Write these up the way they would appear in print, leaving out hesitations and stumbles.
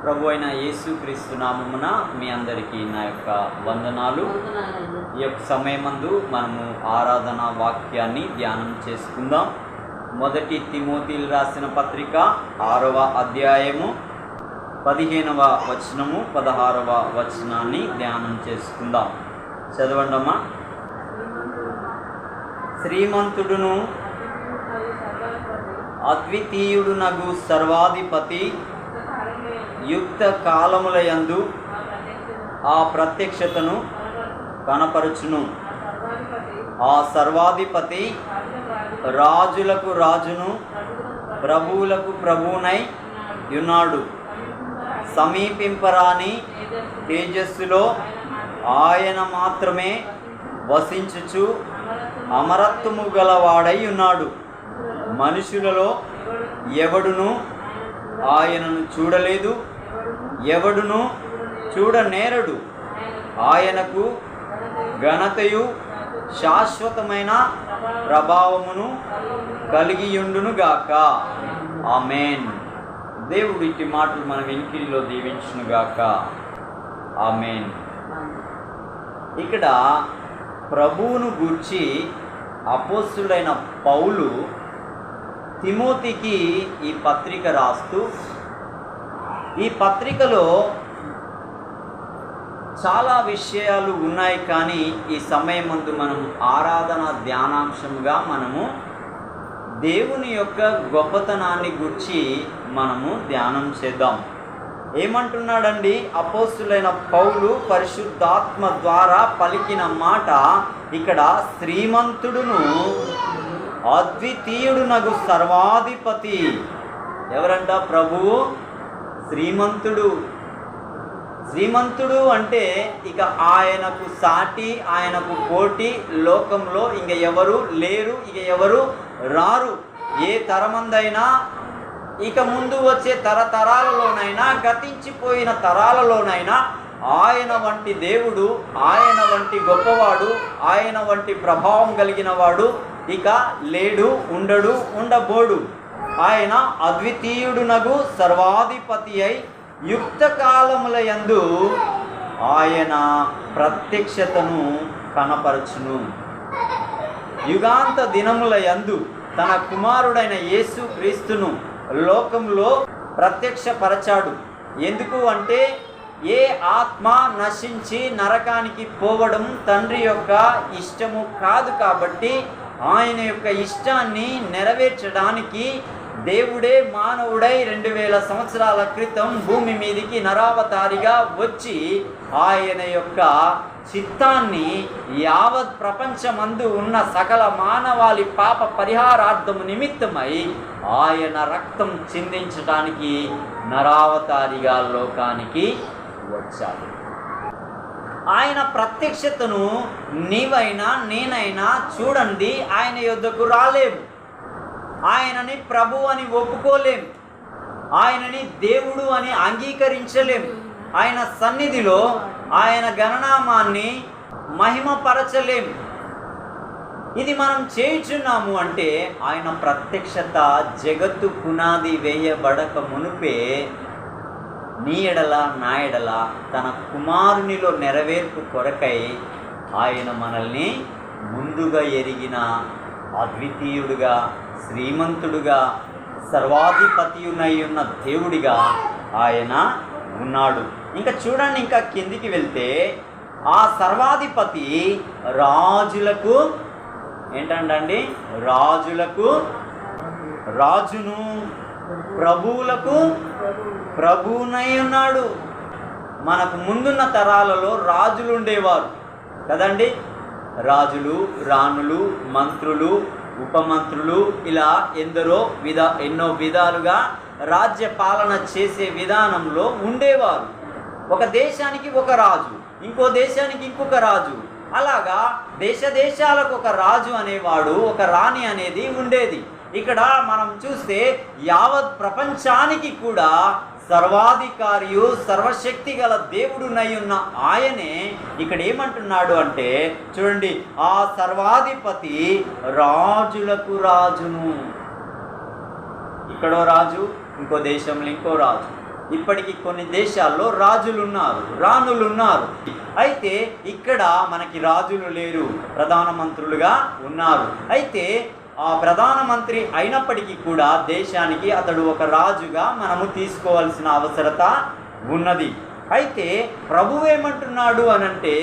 ప్రభు అయిన యేసుక్రీస్తు నామమున మీ అందరికీ నా యొక్క వందనాలు. ఈ యొక్క సమయమందు మనము ఆరాధన వాక్యాన్ని ధ్యానం చేసుకుందాం. మొదటి తిమోతిలు రాసిన పత్రిక 6వ అధ్యాయము 15వ వచనము 16వ వచనాన్ని ధ్యానం చేసుకుందాం. చదవండమ్మా. శ్రీమంతుడును అద్వితీయుడునగు సర్వాధిపతి యుక్త కాలములయందు ఆ ప్రత్యక్షతను కనపరచును. ఆ సర్వాధిపతి రాజులకు రాజును ప్రభువులకు ప్రభువునై ఉన్నాడు. సమీపింపరాని తేజస్సులో ఆయన మాత్రమే వసించుచు అమరత్వము గలవాడై ఉన్నాడు. మనుషులలో ఎవడును ఆయనను చూడలేదు, ఎవడును చూడనేరడు. ఆయనకు ఘనతయు శాశ్వతమైన ప్రభావమును కలిగియుండునుగాక. ఆమేన్. దేవుడు ఇట్టి మాటలు మన వెనుకల్లో దీవించునుగాక. ఆమేన్. ఇక్కడ ప్రభువును గూర్చి అపోస్తుడైన పౌలు తిమోతికి ఈ పత్రిక రాస్తూ, ఈ పత్రికలో చాలా విషయాలు ఉన్నాయి, కానీ ఈ సమయం ముందు మనం ఆరాధన ధ్యానాంశంగా మనము దేవుని యొక్క గొప్పతనాన్ని గురించి మనము ధ్యానం చేద్దాం. ఏమంటున్నాడండి అపోస్తులైన పౌలు? పరిశుద్ధాత్మ ద్వారా పలికిన మాట ఇక్కడ, శ్రీమంతుడును అద్వితీయుడునగు సర్వాధిపతి. ఎవరంట? ప్రభువు శ్రీమంతుడు. శ్రీమంతుడు అంటే ఇక ఆయనకు సాటి, ఆయనకు పోటీ లోకంలో ఇంక ఎవరు లేరు, ఇక ఎవరు రారు. ఏ తరమందైనా, ఇక ముందు వచ్చే తరతరాలలోనైనా, గతించిపోయిన తరాలలోనైనా ఆయన వంటి దేవుడు, ఆయన వంటి గొప్పవాడు, ఆయన వంటి ప్రభావం కలిగిన వాడు ఇక లేడు, ఉండడు, ఉండబోడు. ఆయన అద్వితీయుడునగు సర్వాధిపతి అయి యుక్త కాలములయందు ఆయన ప్రత్యక్షతను కనపరచును. యుగాంత దినములయందు తన కుమారుడైన యేసు క్రీస్తును లోకంలో ప్రత్యక్షపరచాడు. ఎందుకు అంటే, ఏ ఆత్మ నశించి నరకానికి పోవడం తండ్రి యొక్క ఇష్టము కాదు. కాబట్టి ఆయన యొక్క ఇష్టాన్ని నెరవేర్చడానికి దేవుడే మానవుడై 2000 సంవత్సరాల క్రితం భూమి మీదికి నరావతారిగా వచ్చి ఆయన యొక్క చిత్తాన్ని యావత్ ప్రపంచమందు ఉన్న సకల మానవాళి పాప పరిహారార్థము నిమిత్తమై ఆయన రక్తం చిందించడానికి నరావతారిగా లోకానికి వచ్చాడు. ఆయన ప్రత్యక్షతను నీవైనా నేనైనా చూడండి ఆయన యొద్దకు రాలేము. ఆయనని ప్రభు అని ఒప్పుకోలేం, ఆయనని దేవుడు అని అంగీకరించలేం. ఆయన సన్నిధిలో ఆయన గణనామాన్ని మహిమపరచలేం. ఇది మనం చేయుచున్నాము అంటే ఆయన ప్రత్యక్షత జగత్తు పునాది వేయబడక మునుపే నీ ఎడల నా ఎడల తన కుమారునిలో నెరవేర్పు కొరకై ఆయన మనల్ని ముందుగా ఎరిగిన అద్వితీయుడుగా, శ్రీమంతుడుగా, సర్వాధిపతియునై ఉన్న దేవుడిగా ఆయన ఉన్నాడు. ఇంకా చూడండి, ఇంకా కిందికి వెళ్తే ఆ సర్వాధిపతి రాజులకు ఏంటండి? రాజులకు రాజును, ప్రభువులకు ప్రభువునై ఉన్నాడు. మనకు ముందున్న తరాలలో రాజులు ఉండేవారు కదండి. రాజులు, రాణులు, మంత్రులు, ఉపమంత్రులు, ఇలా ఎన్నో విధాలుగా రాజ్య పాలన చేసే విధానంలో ఉండేవారు. ఒక దేశానికి ఒక రాజు, ఇంకో దేశానికి ఇంకొక రాజు, అలాగా దేశాలకు ఒక రాజు అనేవాడు, ఒక రాణి అనేది ఉండేది. ఇక్కడ మనం చూస్తే యావత్ ప్రపంచానికి కూడా సర్వాధికారియు సర్వశక్తి గల దేవుడునై ఉన్న ఆయనే ఇక్కడ ఏమంటున్నాడు అంటే, చూడండి, ఆ సర్వాధిపతి రాజులకు రాజును. ఇక్కడో రాజు, ఇంకో దేశంలో ఇంకో రాజు. ఇప్పటికీ కొన్ని దేశాల్లో రాజులు ఉన్నారు, రాణులు ఉన్నారు. అయితే ఇక్కడ మనకి రాజులు లేరు, ప్రధానమంత్రులుగా ఉన్నారు. అయితే ఆ ప్రధానమంత్రి అయినప్పటికీ కూడా దేశానికి అతడు ఒక రాజుగా మనము తీసుకోవాల్సిన అవసరత ఉన్నది. అయితే ప్రభువు ఏమంటున్నాడు అనంటే,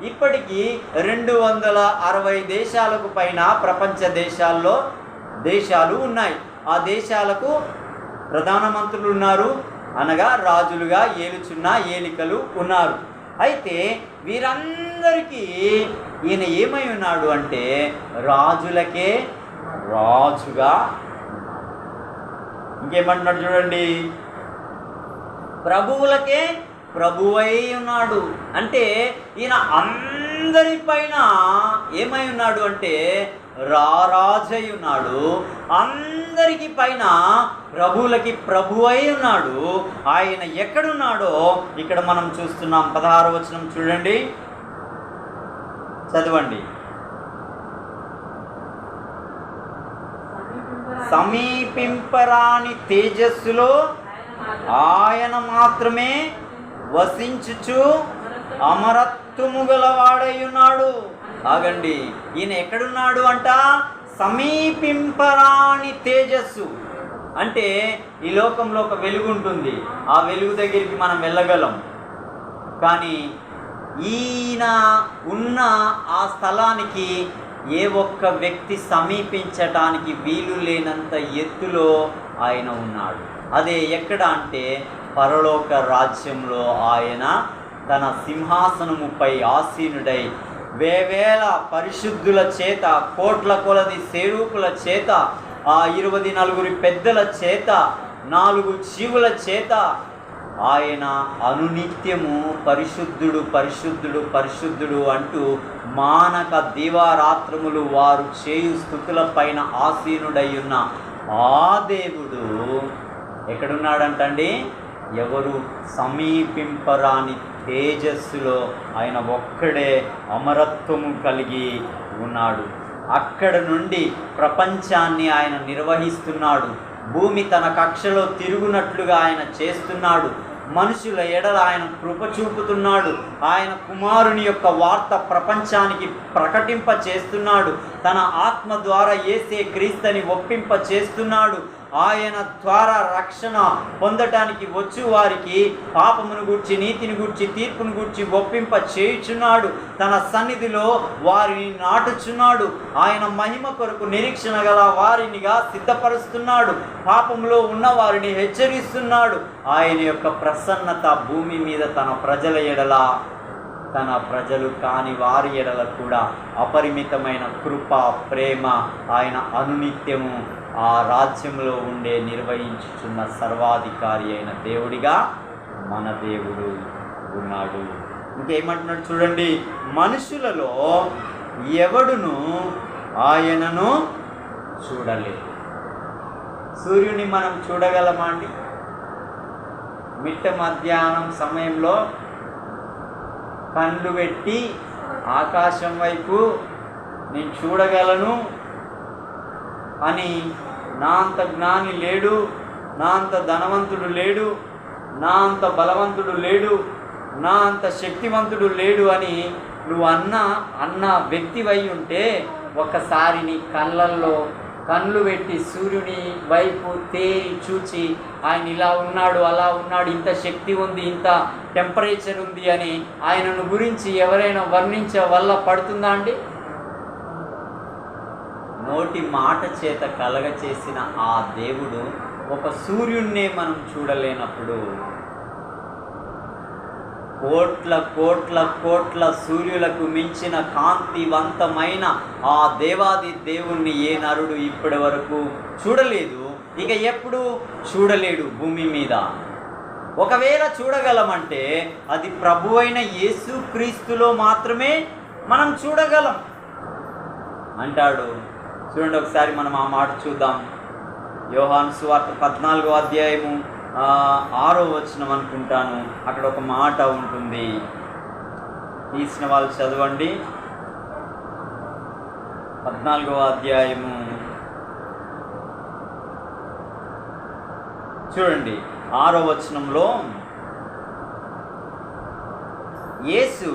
ఇప్పటికీ 260 దేశాలకు పైన ప్రపంచ దేశాలు ఉన్నాయి. ఆ దేశాలకు ప్రధానమంత్రులు ఉన్నారు, అనగా రాజులుగా ఏలుచున్న ఏలికలు ఉన్నారు. అయితే వీరందరికీ ఈయన ఏమై ఉన్నాడు అంటే రాజులకే రాజుగా. ఇంకేమంటున్నాడు చూడండి, ప్రభువులకే ప్రభువై ఉన్నాడు. అంటే ఈయన అందరిపైన ఏమై ఉన్నాడు అంటే రారాజై ఉన్నాడు. అందరికి పైన ప్రభువులకి ప్రభువై ఉన్నాడు. ఆయన ఎక్కడున్నాడో ఇక్కడ మనం చూస్తున్నాం. 16వ వచనం చూడండి, చదవండి. సమీపింపరాని తేజస్సులో ఆయన మాత్రమే వసించుచు అమరత్వము గలవాడై ఉన్నాడు. ఆగండి, ఈయన ఎక్కడున్నాడు అంట? సమీపింపరాని తేజస్సు. అంటే ఈ లోకంలో ఒక వెలుగు ఉంటుంది, ఆ వెలుగు దగ్గరికి మనం వెళ్ళగలం. కానీ ఈయన ఉన్న ఆ స్థలానికి ఏ ఒక్క వ్యక్తి సమీపించటానికి వీలు లేనంత ఎత్తులో ఆయన ఉన్నాడు. అదే ఎక్కడ అంటే పరలోక రాజ్యంలో ఆయన తన సింహాసనముపై ఆసీనుడై వేవేల పరిశుద్ధుల చేత, కోట్ల కొలది సేవకుల చేత, ఆ 24 పెద్దల చేత, 4 జీవుల చేత ఆయన అనునిత్యము పరిశుద్ధుడు పరిశుద్ధుడు పరిశుద్ధుడు అంటూ మానక దివారాత్రములు వారు చేయు స్తుతుల పైన ఆసీనుడై ఉన్న ఆ దేవుడు ఎక్కడున్నాడంటండి? ఎవరు సమీపింపరాని తేజస్సులో ఆయన ఒక్కడే అమరత్వము కలిగి ఉన్నాడు. అక్కడ నుండి ప్రపంచాన్ని ఆయన నిర్వహిస్తున్నాడు. భూమి తన కక్షలో తిరుగునట్లుగా ఆయన చేస్తున్నాడు. మనుషుల ఎడల ఆయన కృప చూపుతున్నాడు. ఆయన కుమారుని యొక్క వార్త ప్రపంచానికి ప్రకటింప చేస్తున్నాడు. తన ఆత్మ ద్వారా యేసే క్రీస్తుని ఒప్పింప చేస్తున్నాడు. ఆయన ద్వారా రక్షణ పొందటానికి వచ్చు వారికి పాపమును గూర్చి, నీతిని గూర్చి, తీర్పును గూర్చి ఒప్పింప చేయుచున్నాడు. తన సన్నిధిలో వారిని నాటుచున్నాడు. ఆయన మహిమ కొరకు నిరీక్షణ గల వారినిగా సిద్ధపరుస్తున్నాడు. పాపంలో ఉన్న వారిని హెచ్చరిస్తున్నాడు. ఆయన యొక్క ప్రసన్నత భూమి మీద తన ప్రజల ఎడల, తన ప్రజలు కాని వారి ఎడల కూడా అపరిమితమైన కృప, ప్రేమ ఆయన అనునిత్యము ఆ రాజ్యంలో ఉండే నిర్వహించుచున్న సర్వాధికారి అయిన దేవుడిగా మన దేవుడు ఉన్నాడు. ఇంకేమంటున్నాడు చూడండి, మనుషులలో ఎవడును ఆయనను చూడలేదు. సూర్యుని మనం చూడగలమా అండి? మిట్ట మధ్యాహ్నం సమయంలో కళ్ళు పెట్టి ఆకాశం వైపు నేను చూడగలను అని నా అంత జ్ఞాని లేడు, నా అంత ధనవంతుడు లేడు, నా అంత బలవంతుడు లేడు, నా అంత శక్తివంతుడు లేడు అని నువ్వు అన్న వ్యక్తివై ఉంటే ఒకసారి నీ కళ్ళల్లో కళ్ళు పెట్టి సూర్యుని వైపు తేరి చూచి ఆయన ఇలా ఉన్నాడు, అలా ఉన్నాడు, ఇంత శక్తి ఉంది, ఇంత టెంపరేచర్ ఉంది అని ఆయనను గురించి ఎవరైనా వర్ణించే వల్ల పడుతుందా అండి? నోటి మాట చేత కలగ చేసిన ఆ దేవుడు ఒక సూర్యున్నే మనం చూడలేనప్పుడు కోట్ల కోట్ల కోట్ల సూర్యులకు మించిన కాంతివంతమైన ఆ దేవాది దేవుణ్ణి ఏ నరుడు ఇప్పటి వరకు చూడలేదు, ఇక ఎప్పుడు చూడలేడు భూమి మీద. ఒకవేళ చూడగలమంటే అది ప్రభువైన యేసు క్రీస్తులో మాత్రమే మనం చూడగలం అంటాడు. చూడండి ఒకసారి మనం ఆ మాట చూద్దాం. యోహాను సువార్త 14వ అధ్యాయము 6వ వచనం అనుకుంటాను, అక్కడ ఒక మాట ఉంటుంది. తీసిన వాళ్ళు చదవండి. 14వ అధ్యాయము చూడండి 6వ వచనంలో యేసు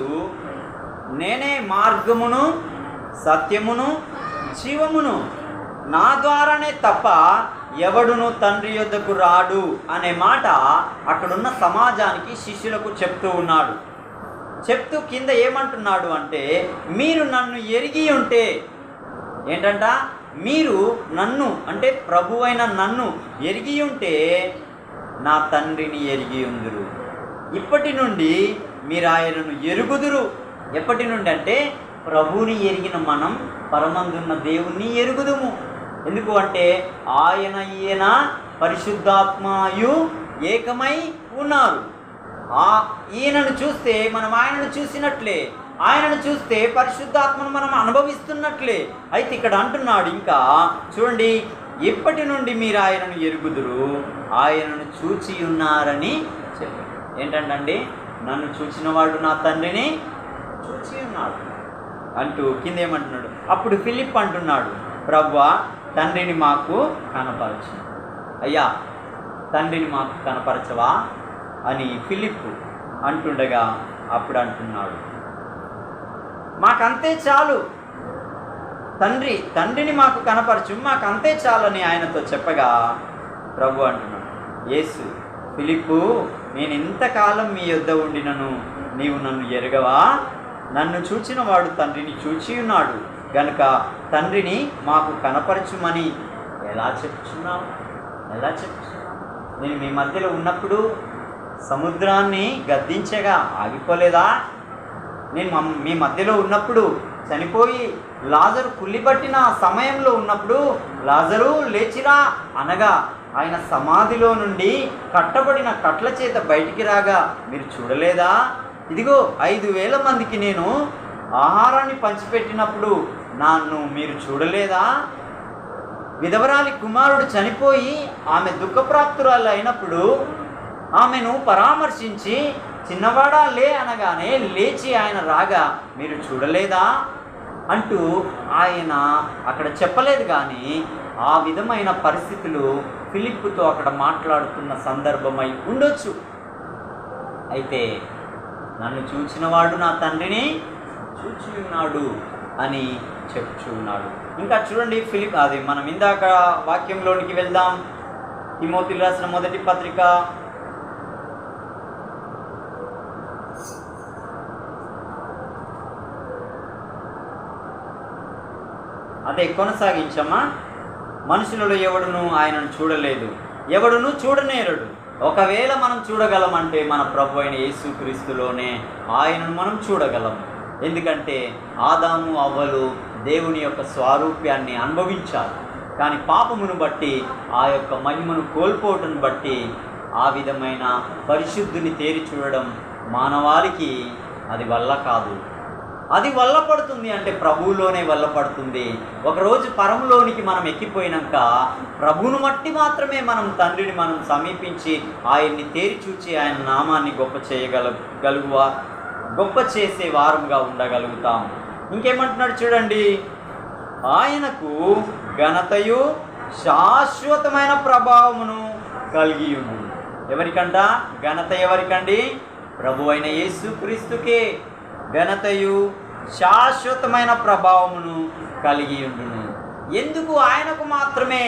నేనే మార్గమును సత్యమును జీవమును, నా ద్వారానే తప్ప ఎవడును తండ్రి యొద్దకు రాడు అనే మాట అక్కడున్న సమాజానికి శిష్యులకు చెప్తూ ఉన్నాడు. చెప్తూ కింద ఏమంటున్నాడు అంటే, మీరు నన్ను ఎరిగి ఉంటే ఏంటంట, మీరు నన్ను అంటే ప్రభు అయిన నన్ను ఎరిగి ఉంటే నా తండ్రిని ఎరిగి ఉందురు. ఇప్పటి నుండి మీరు ఆయనను ఎరుగుదురు. ఎప్పటి నుండి అంటే ప్రభువుని ఎరిగిన మనం పరమందున్న దేవుణ్ణి ఎరుగుదుము. ఎందుకు అంటే ఈయన పరిశుద్ధాత్మయు ఏకమై ఉన్నారు. ఈయనను చూస్తే మనం ఆయనను చూసినట్లే, ఆయనను చూస్తే పరిశుద్ధాత్మను మనం అనుభవిస్తున్నట్లే. అయితే ఇక్కడ అంటున్నాడు ఇంకా చూడండి, ఇప్పటి నుండి మీరు ఆయనను ఎరుగుదురు, ఆయనను చూచి ఉన్నారని చెప్పారు. ఏంటంటే నన్ను చూచిన వాడు నా తండ్రిని చూచి ఉన్నాడు అంటూ కింద ఏమంటున్నాడు. అప్పుడు ఫిలిప్ అంటున్నాడు, ప్రభువా తండ్రిని మాకు కనపరచు. అయ్యా తండ్రిని మాకు కనపరచవా అని ఫిలిప్ అంటుండగా అప్పుడు అంటున్నాడు, మాకంతే చాలు, తండ్రిని మాకు కనపరచు, మాకంతే చాలని ఆయనతో చెప్పగా ప్రభు అంటున్నాడు, యేసు ఫిలిప్పు, నేను ఇంతకాలం మీ యొద్ద ఉండినను నీవు నన్ను ఎరగవా? నన్ను చూచిన వాడు తండ్రిని చూచి ఉన్నాడు గనుక తండ్రిని మాకు కనపరచుమని ఎలా చెప్తున్నావు? నేను మీ మధ్యలో ఉన్నప్పుడు సముద్రాన్ని గద్దించగా ఆగిపోలేదా? నేను మీ మధ్యలో ఉన్నప్పుడు చనిపోయి లాజరు కుళ్ళిపట్టిన సమయంలో ఉన్నప్పుడు లాజరు లేచిరా అనగా ఆయన సమాధిలో నుండి కట్టబడిన కట్ల చేత బయటికి రాగా మీరు చూడలేదా? ఇదిగో 5,000 మందికి నేను ఆహారాన్ని పంచిపెట్టినప్పుడు నన్ను మీరు చూడలేదా? విధవరాలి కుమారుడు చనిపోయి ఆమె దుఃఖప్రాప్తురాలు అయినప్పుడు ఆమెను పరామర్శించి చిన్నవాడా లే అనగానే లేచి ఆయన రాగా మీరు చూడలేదా అంటూ ఆయన అక్కడ చెప్పలేదు. కానీ ఆ విధమైన పరిస్థితులు ఫిలిప్పుతో అక్కడ మాట్లాడుతున్న సందర్భమై ఉండొచ్చు. అయితే నన్ను చూచినవాడు నా తండ్రిని చూచి ఉన్నాడు అని చెప్తూ ఉన్నాడు. ఇంకా చూడండి ఫిలిప్, అది మనం ఇందాక వాక్యంలోనికి వెళ్దాం. తిమోతికి రాసిన మొదటి పత్రిక అదే కొనసాగించమ్మా. మనుషులలో ఎవడును ఆయనను చూడలేదు, ఎవడును చూడనేరడు. ఒకవేళ మనం చూడగలమంటే మన ప్రభు అయిన యేసుక్రీస్తులోనే ఆయనను మనం చూడగలం. ఎందుకంటే ఆదాము అవ్వలు దేవుని యొక్క స్వారూప్యాన్ని అనుభవించారు. కానీ పాపమును బట్టి ఆ యొక్క మహిమను కోల్పోవటం బట్టి ఆ విధమైన పరిశుద్ధుని తేరి చూడడం మానవాళికి అది వల్ల కాదు. అది వల్లపడుతుంది అంటే ప్రభువులోనే వల్లపడుతుంది. ఒకరోజు పరములోనికి మనం ఎక్కిపోయినాక ప్రభువును బట్టి మాత్రమే మనం తండ్రిని మనం సమీపించి ఆయన్ని తేరి చూచి ఆయన నామాన్ని గొప్ప చేసే వారంగా ఉండగలుగుతాం. ఇంకేమంటున్నాడు చూడండి, ఆయనకు ఘనతయు శాశ్వతమైన ప్రభావమును కలిగి ఉంది. ఎవరికంట ఘనత? ఎవరికండి? ప్రభు అయిన యేసుక్రీస్తుకే ఘనతయు శాశ్వతమైన ప్రభావమును కలిగి ఉండును. ఎందుకు ఆయనకు మాత్రమే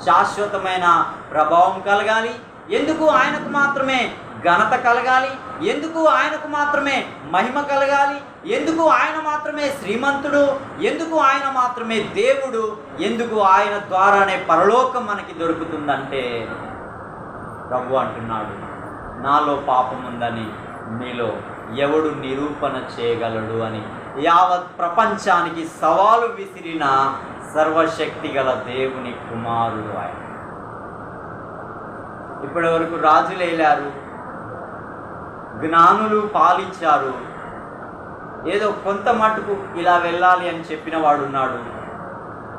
శాశ్వతమైన ప్రభావం కలగాలి? ఎందుకు ఆయనకు మాత్రమే ఘనత కలగాలి? ఎందుకు ఆయనకు మాత్రమే మహిమ కలగాలి? ఎందుకు ఆయన మాత్రమే శ్రీమంతుడు? ఎందుకు ఆయన మాత్రమే దేవుడు? ఎందుకు ఆయన ద్వారానే పరలోకం మనకి దొరుకుతుందంటే ప్రభు అంటున్నాడు, నాలో పాపం ఉందని మీలో ఎవడు నిరూపణ చేయగలడు అని. యావత్ ప్రపంచానికి సవాలు విసిరిన సర్వశక్తి గల దేవుని కుమారుడు ఆయన. ఇప్పటి వరకు రాజులు ఏలారు, జ్ఞానులు పాలించారు, ఏదో కొంత మట్టుకు ఇలా వెళ్ళాలి అని చెప్పిన వాడున్నాడు,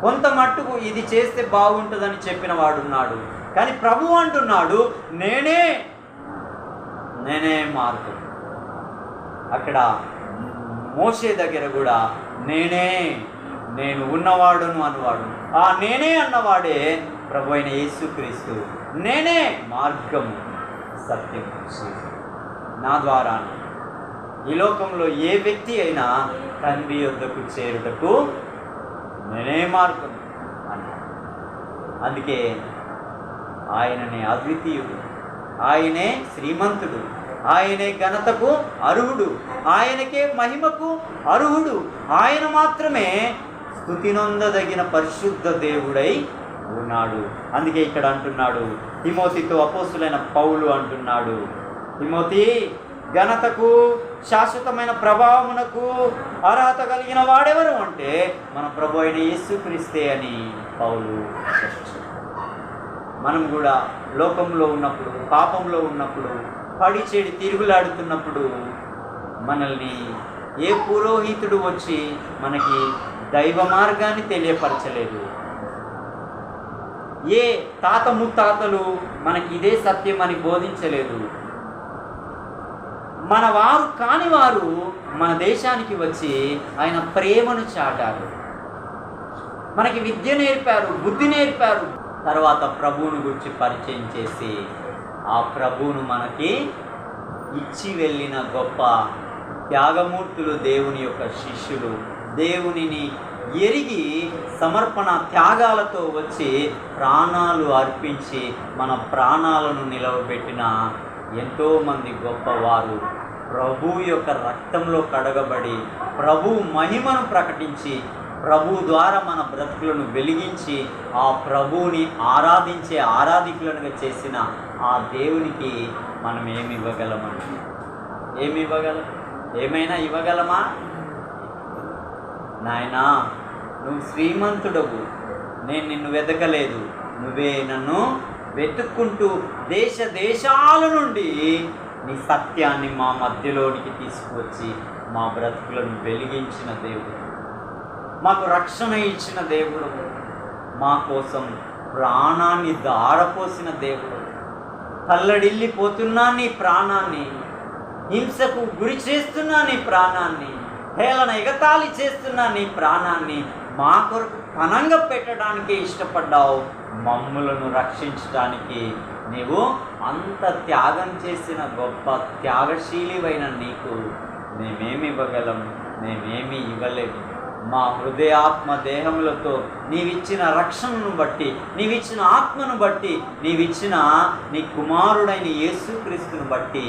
కొంత మట్టుకు ఇది చేస్తే బాగుంటుందని చెప్పిన వాడున్నాడు. కానీ ప్రభు అంటున్నాడు, నేనే మార్గం. అక్కడ మోషే దగ్గర కూడా నేను ఉన్నవాడును అన్నవాడు. ఆ నేనే అన్నవాడే ప్రభు అయిన యేసుక్రీస్తు, నేనే మార్గము సత్యము జీవము, నా ద్వారా ఈ లోకంలో ఏ వ్యక్తి అయినా తండ్రి యొద్దకు చేరుటకు నేనే మార్గం అన్నాడు. అందుకే ఆయననే అద్వితీయుడు, ఆయనే శ్రీమంతుడు, ఆయనే ఘనతకు అర్హుడు, ఆయనకే మహిమకు అర్హుడు, ఆయన మాత్రమే స్తుతినొందదగిన పరిశుద్ధ దేవుడై ఉన్నాడు. అందుకే ఇక్కడ అంటున్నాడు, తిమోతితో అపోస్తులైన పౌలు అంటున్నాడు, తిమోతి, ఘనతకు శాశ్వతమైన ప్రభావమునకు అర్హత కలిగిన వాడెవరు అంటే మన ప్రభు అయిన యేసుక్రీస్తే అని పౌలు చెప్తున్నాడు. మనం కూడా లోకంలో ఉన్నప్పుడు, పాపంలో ఉన్నప్పుడు, పడి చెడి తిరుగులాడుతున్నప్పుడు మనల్ని ఏ పురోహితుడు వచ్చి మనకి దైవ మార్గాన్ని తెలియపరచలేదు. ఏ తాత ముత్తాతలు మనకి ఇదే సత్యం అని బోధించలేదు. మన వారు కాని వారు మన దేశానికి వచ్చి ఆయన ప్రేమను చాటారు, మనకి విద్య నేర్పారు, బుద్ధి నేర్పారు. తర్వాత ప్రభువును గురించి పరిచయం చేసి ఆ ప్రభువును మనకి ఇచ్చి వెళ్ళిన గొప్ప త్యాగమూర్తులు దేవుని యొక్క శిష్యులు. దేవునిని ఎరిగి సమర్పణ త్యాగాలతో వచ్చి ప్రాణాలు అర్పించి మన ప్రాణాలను నిలవబెట్టిన ఎంతోమంది గొప్పవారు ప్రభు యొక్క రక్తంలో కడగబడి ప్రభు మహిమను ప్రకటించి ప్రభు ద్వారా మన బ్రతుకులను వెలిగించి ఆ ప్రభువుని ఆరాధించే ఆరాధికులను చేసిన ఆ దేవునికి మనం ఏమి ఇవ్వగలమండి? ఏమి ఇవ్వగలం? ఏమైనా ఇవ్వగలమా? నాయనా, నువ్వు శ్రీమంతుడవు, నేను నిన్ను వెతకలేదు, నువ్వే నన్ను వెతుక్కుంటూ దేశ దేశాల నుండి నీ సత్యాన్ని మా మధ్యలోనికి తీసుకువచ్చి మా బ్రతుకులను వెలిగించిన దేవుడు, మాకు రక్షణ ఇచ్చిన దేవుడు, మా కోసం ప్రాణాన్ని దారపోసిన దేవుడు. తల్లడిల్లిపోతున్నా నీ ప్రాణాన్ని, హింసకు గురి చేస్తున్నా నీ ప్రాణాన్ని, హేళన ఎగతాళి చేస్తున్నా నీ ప్రాణాన్ని మా కొరకు పనంగా పెట్టడానికే ఇష్టపడ్డావు. మమ్ములను రక్షించడానికి నీవు అంత త్యాగం చేసిన గొప్ప త్యాగశీలివైన నీకు మేమేమి ఇవ్వగలం? మేమేమి ఇవ్వలేము. మా హృదయాత్మ దేహములతో నీవిచ్చిన రక్షణను బట్టి, నీవిచ్చిన ఆత్మను బట్టి, నీవిచ్చిన నీ కుమారుడైన యేసుక్రీస్తును బట్టి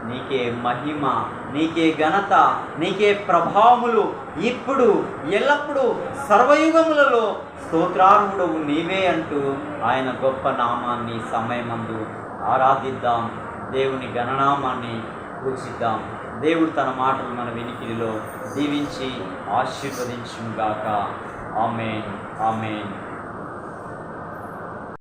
నీకే మహిమ, నీకే ఘనత, నీకే ప్రభావములు ఇప్పుడు ఎల్లప్పుడూ సర్వయుగములలో స్తోత్రార్హుడవు నీవే అంటూ ఆయన గొప్ప నామాన్ని సమయమందు ఆరాధిద్దాం. దేవుని గణనామాన్ని పూజిద్దాం. దేవుడు తన మాటలు మన వినికిడిలో దీవించి ఆశీర్వదించుగాక. ఆమేన్, ఆమేన్.